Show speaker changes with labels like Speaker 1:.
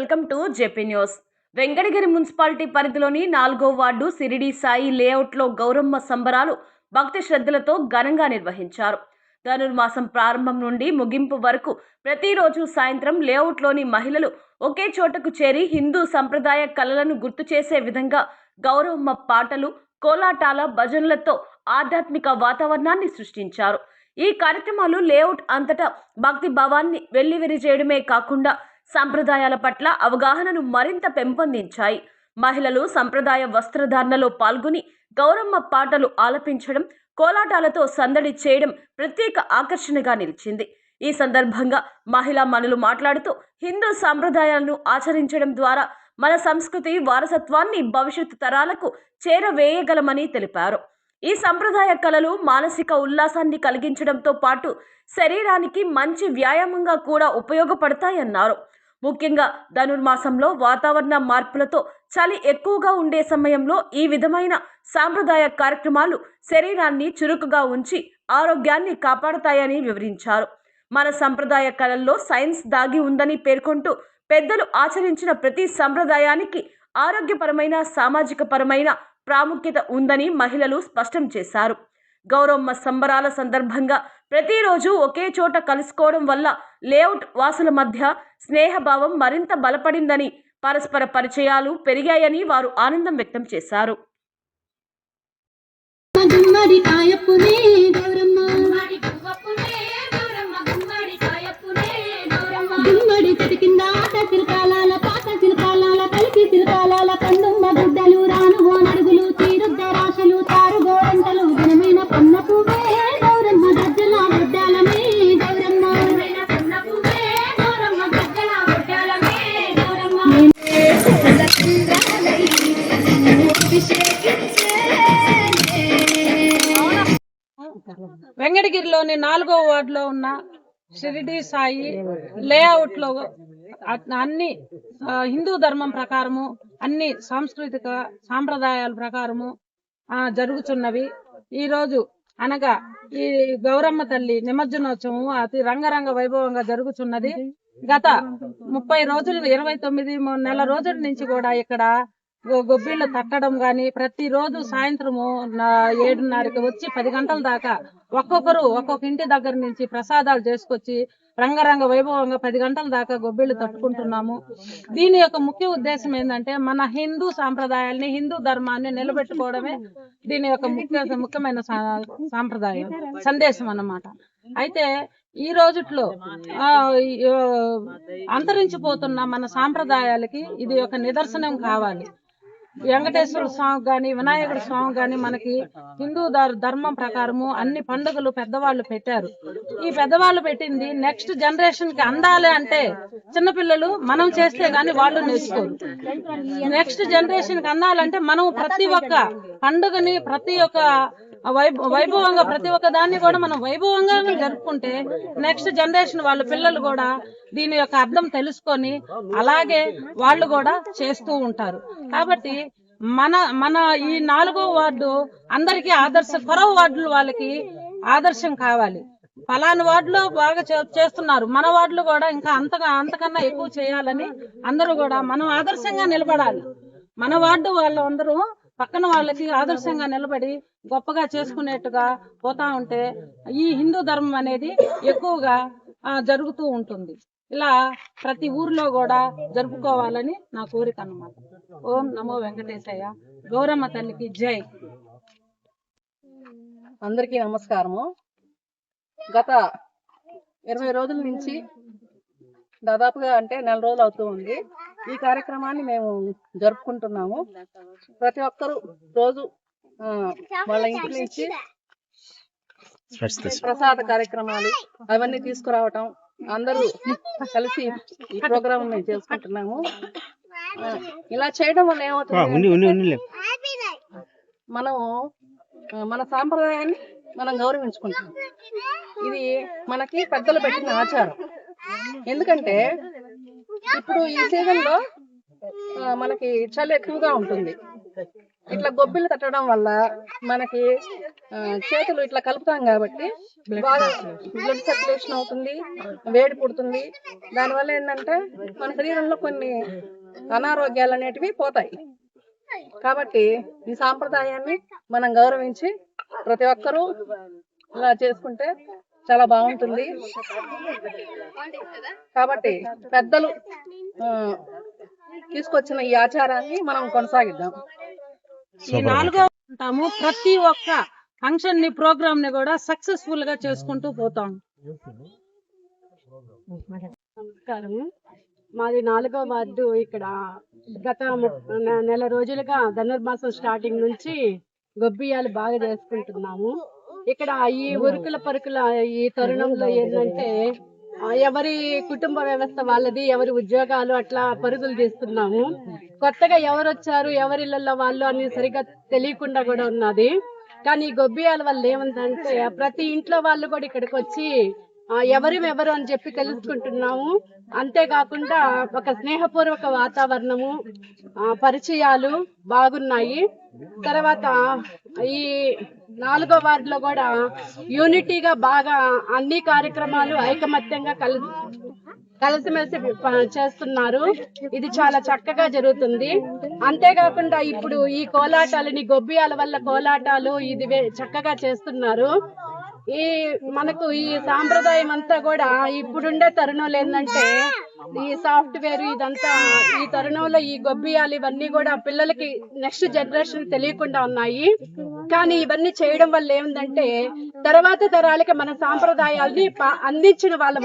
Speaker 1: Welcome to JP news. Venkatagiri municipality పరిధిలోని 4వ ward Shirdi Sai లేఅవుట్లో గౌరమ్మ సంబరాలు భక్తి శ్రద్ధలతో ఘనంగా నిర్వహించారు. ధనుర్మాసం ప్రారంభం నుండి ముగింపు వరకు ప్రతిరోజు సాయంత్రం లేఅవుట్లోని మహిళలు ఒకే చోటకు చేరి హిందూ సంప్రదాయ కళలను గుర్తు చేసే విధంగా గౌరమ్మ పాటలు, కోలాటాల, భజనలతో ఆధ్యాత్మిక వాతావరణాన్ని సృష్టించారు. ఈ కార్యక్రమాలు లేఅవుట్ అంతటా భక్తి భావాన్ని వెల్లివిరిచేయడమే కాకుండా సంప్రదాయాల పట్ల అవగాహనను మరింత పెంపొందించాయి. మహిళలు సంప్రదాయ వస్త్రధారణలో పాల్గొని గౌరమ్మ పాటలు ఆలపించడం, కోలాటాలతో సందడి చేయడం ప్రత్యేక ఆకర్షణగా నిలిచింది. ఈ సందర్భంగా మహిళా మనులు మాట్లాడుతూ హిందూ సాంప్రదాయాలను ఆచరించడం ద్వారా మన సంస్కృతి వారసత్వాన్ని భవిష్యత్తు తరాలకు చేరవేయగలమని తెలిపారు. ఈ సంప్రదాయ కళలు మానసిక ఉల్లాసాన్ని కలిగించడంతో పాటు శరీరానికి మంచి వ్యాయామంగా కూడా ఉపయోగపడతాయన్నారు. ముఖ్యంగా ధనుర్మాసంలో వాతావరణ మార్పులతో చలి ఎక్కువగా ఉండే సమయంలో ఈ విధమైన సాంప్రదాయ కార్యక్రమాలు శరీరాన్ని చురుకుగా ఉంచి ఆరోగ్యాన్ని కాపాడతాయని వివరించారు. మన సంప్రదాయ కళల్లో సైన్స్ దాగి ఉందని పేర్కొంటూ పెద్దలు ఆచరించిన ప్రతి సంప్రదాయానికి ఆరోగ్యపరమైన, సామాజిక పరమైన ప్రాముఖ్యత ఉందని మహిళలు స్పష్టం చేశారు. గౌరమ్మ సంబరాల సందర్భంగా ప్రతిరోజు ఒకే చోట కలుసుకోవడం వల్ల లేఅవుట్ వాసుల మధ్య స్నేహభావం మరింత బలపడిందని, పరస్పర పరిచయాలు పెరిగాయని వారు ఆనందం వ్యక్తం చేశారు.
Speaker 2: వెంకటగిరిలోని 4వ వార్డులో ఉన్న షిరిడి సాయి లేఅవుట్ లో అన్ని హిందూ ధర్మం ప్రకారము, అన్ని సాంస్కృతిక సాంప్రదాయాల ప్రకారము జరుగుతున్నవి. ఈ రోజు అనగా ఈ గౌరమ్మ తల్లి నిమజ్జనోత్సవం అతి రంగరంగ వైభవంగా జరుగుతున్నది. గత 30 రోజులు 29 నెల రోజుల నుంచి కూడా ఇక్కడ గొబ్బిళ్ళు తట్టడం గాని, ప్రతిరోజు సాయంత్రము 7:30కి వచ్చి 10 గంటల దాకా ఒక్కొక్కరు ఒక్కొక్క ఇంటి దగ్గర నుంచి ప్రసాదాలు చేసుకొచ్చి రంగరంగ వైభవంగా 10 గంటల దాకా గొబ్బిళ్ళు తట్టుకుంటున్నాము. దీని యొక్క ముఖ్య ఉద్దేశం ఏంటంటే మన హిందూ సాంప్రదాయాల్ని, హిందూ ధర్మాన్ని నిలబెట్టుకోవడమే దీని యొక్క ముఖ్యమైన సాంప్రదాయం సందేశం అన్నమాట. అయితే ఈ రోజుట్లో అంతరించిపోతున్న మన సాంప్రదాయాలకి ఇది ఒక నిదర్శనం కావాలి. వెంకటేశ్వర స్వామి గాని, వినాయకుడి స్వామి గాని మనకి హిందూ ధర్మం ప్రకారము అన్ని పండుగలు పెద్దవాళ్ళు పెట్టారు. ఈ పెద్దవాళ్ళు పెట్టింది నెక్స్ట్ జనరేషన్ కి అందాలి అంటే చిన్నపిల్లలు మనం చేస్తే గాని వాళ్ళు నేర్చుకోరు. నెక్స్ట్ జనరేషన్ కి అందాలంటే మనం ప్రతి ఒక్క పండుగని, ప్రతి ఒక్క వైభవంగా, ప్రతి ఒక్క దాన్ని కూడా మనం వైభవంగా జరుపుకుంటే నెక్స్ట్ జనరేషన్ వాళ్ళ పిల్లలు కూడా దీని యొక్క అర్థం తెలుసుకొని అలాగే వాళ్ళు కూడా చేస్తూ ఉంటారు. కాబట్టి మన ఈ 4వ వార్డు అందరికీ ఆదర్శం, కొరవ వార్డులు వాళ్ళకి ఆదర్శం కావాలి. ఫలానా వార్డులో బాగా చేస్తున్నారు, మన వార్డులో కూడా ఇంకా అంతకన్నా ఎక్కువ చేయాలని అందరూ కూడా మనం ఆదర్శంగా నిలబడాలి. మన వార్డు వాళ్ళందరూ పక్కన వాళ్ళకి ఆదర్శంగా నిలబడి గొప్పగా చేసుకునేట్టుగా పోతా ఉంటే ఈ హిందూ ధర్మం అనేది ఎక్కువగా జరుగుతూ ఉంటుంది. ఇలా ప్రతి ఊర్లో కూడా జరుపుకోవాలని నా కోరిక అన్నమాట. ఓం నమో వెంకటేశయ్య. గౌరమ్మ తల్లికి జై.
Speaker 3: అందరికీ నమస్కారము. గత 20 రోజుల నుంచి దాదాపుగా అంటే 4 రోజులు అవుతూ ఉంది ఈ కార్యక్రమాన్ని మేము జరుపుకుంటున్నాము. ప్రతి ఒక్కరు రోజు వాళ్ళ ఇంటి నుంచి ప్రసాద కార్యక్రమాలు అవన్నీ తీసుకురావటం, అందరూ కలిసి ఈ ప్రోగ్రామ్ మేము చేసుకుంటున్నాము. ఇలా చేయడం వల్ల ఏమవుతుంది, మనం మన సాంప్రదాయాన్ని మనం గౌరవించుకుంటాం. ఇది మనకి పెద్దలు పెట్టిన ఆచారం. ఎందుకంటే ఇప్పుడు ఈ సీజన్ లో మనకి చలి ఎక్కువగా ఉంటుంది. ఇట్లా గొబ్బిళ్ళు తట్టడం వల్ల మనకి చేతులు ఇట్లా కలుపుతాం కాబట్టి బాగా బ్లడ్ సర్క్యులేషన్ అవుతుంది, వేడి పుడుతుంది. దానివల్ల ఏంటంటే మన శరీరంలో కొన్ని అనారోగ్యాలు అనేటివి పోతాయి. కాబట్టి ఈ సాంప్రదాయాన్ని మనం గౌరవించి ప్రతి ఒక్కరూ ఇలా చేసుకుంటే చాలా బాగుంటుంది. కాబట్టి పెద్దలు తీసుకొచ్చిన ఈ ఆచారాన్ని మనం కొనసాగిద్దాం.
Speaker 2: ఈ 4వ ఉంటాము ప్రతి ఒక్క ఫంక్షన్ ని ప్రోగ్రామ్ ని కూడా సక్సెస్ఫుల్ గా చేసుకుంటూ పోతాం.
Speaker 4: నమస్కారం. మాది 4వ వార్డు. ఇక్కడ గత నెల రోజులుగా ధనుర్మాసం స్టార్టింగ్ నుంచి గొబ్బియాలు బాగా చేసుకుంటున్నాము. ఇక్కడ ఈ ఉరుకుల పరుకుల ఈ తరుణంలో ఏంటంటే ఎవరి కుటుంబ వ్యవస్థ వాళ్ళది, ఎవరి ఉద్యోగాలు అట్లా పరుగులు తీస్తున్నాము. కొత్తగా ఎవరు వచ్చారు, ఎవరిళ్ళల్లో వాళ్ళు అని సరిగ్గా తెలియకుండా కూడా ఉన్నది. కానీ ఈ గొబ్బియాల వల్ల ఏముందంటే ప్రతి ఇంట్లో వాళ్ళు కూడా ఇక్కడికి వచ్చి ఎవరు అని చెప్పి తెలుసుకుంటున్నాము. అంతేకాకుండా ఒక స్నేహపూర్వక వాతావరణము, పరిచయాలు బాగున్నాయి. తర్వాత ఈ 4వ వార్డులో కూడా యూనిటీగా బాగా అన్ని కార్యక్రమాలు ఐకమత్యంగా కలిసిమెలిసి చేస్తున్నారు. ఇది చాలా చక్కగా జరుగుతుంది. అంతేకాకుండా ఇప్పుడు ఈ కోలాటాలని గొబ్బియాల వల్ల కోలాటాలు ఇది చక్కగా చేస్తున్నారు. మనకు ఈ సాంప్రదాయం అంతా కూడా ఇప్పుడుండే తరుణంలో ఏంటంటే ఈ సాఫ్ట్వేర్ ఇదంతా ఈ తరుణంలో ఈ గొబ్బియాలు ఇవన్నీ కూడా పిల్లలకి నెక్స్ట్ జనరేషన్ తెలియకుండా ఉన్నాయి. కానీ ఇవన్నీ చేయడం వల్ల ఏమిటంటే తర్వాత తరాలకి మన సాంప్రదాయాల్ని అందించిన వాళ్ళ